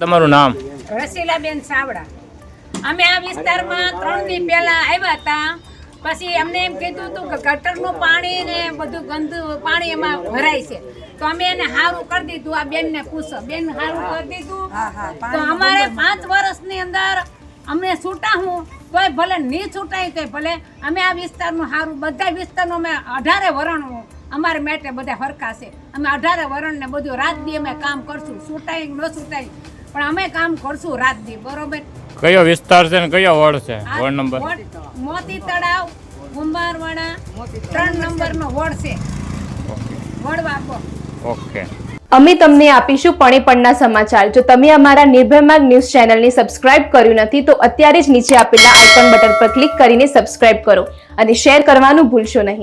તમારું નામ? રસીલાબેન સાવડા. અમે આ વિસ્તારમાં 3 દી પહેલા આવ્યા હતા. પછી અમને એમ કીધું હતું કે ગટરનું પાણી ને બધું ગંદુ પાણી એમાં ભરાય છે, તો અમે એને સારું કરી દીધું. આ બેનને પૂછો, બેન સારું કરી દીધું. તો અમારે 5 વર્ષની અંદર અમને છૂટા હું તોય ભલે નહીં છૂટાય તોય ભલે અમે આ વિસ્તારનું સારું, બધા વિસ્તારનું અમે 18 વરણ અમારે માટે બધા હરખા છે. અમે 18 વરણ ને બધું રાત દી અમે કામ કરશું, છૂટાય ન છૂટાય પણ અમે કામ કરશું રાત દી. બરોબર? કયો વિસ્તાર છે ને કયો વોર્ડ છે? Ward number? મોતી તળાવ, કુંભારવાડા 3 નંબરનો વોર્ડ છે. વોર્ડ આપો. ઓકે. અમે તમને આપીશું પણેપણના સમાચાર. જો તમે અમારા નિર્ભય માર્ગ ન્યૂઝ ચેનલને સબસ્ક્રાઇબ કર્યું નથી તો અત્યારે જ નીચે આપેલા આઇકોન બટન પર ક્લિક કરીને સબસ્ક્રાઇબ કરો અને શેર કરવાનું ભૂલશો નહીં.